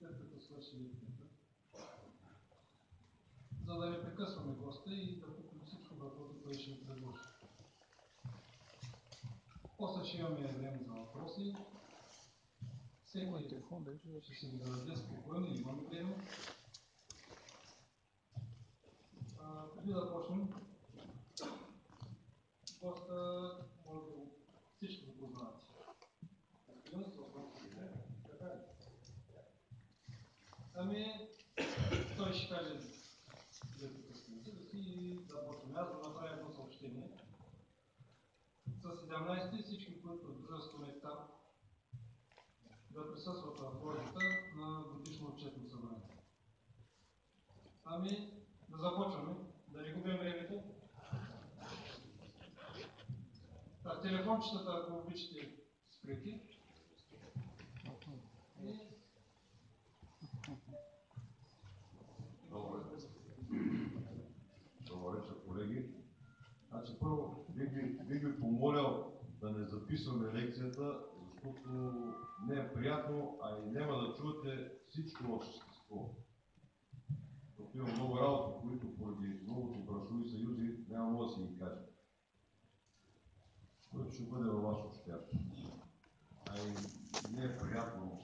след като свърши литнята, за да не прекъсваме госта и да купим всичко, каквото той ще ни предложи. После ще имаме време за въпроси. Всеки ще си ги даде спокойно, имаме време. Преди да почнем, госта може да всичко го познавате. Ами, той ще каже двете късници си и да почнем. Аз да направя едно съобщение. За 17-ти всички, които дружество Нектар, да присъстват в ложата на годишно отчетно събрание. Ами, да започваме. Да не губим времето. Телефончетата, ако обичате, спрете. Добър вечер, колеги. Значи, първо бих ви помолял да не записваме лекцията, защото не е приятно, а и няма да чуете всичко в същество. Тук има много работи, които поради многото браншови съюзи няма да си ги кажем. Което ще бъде във ваш ущерб. А и не е приятно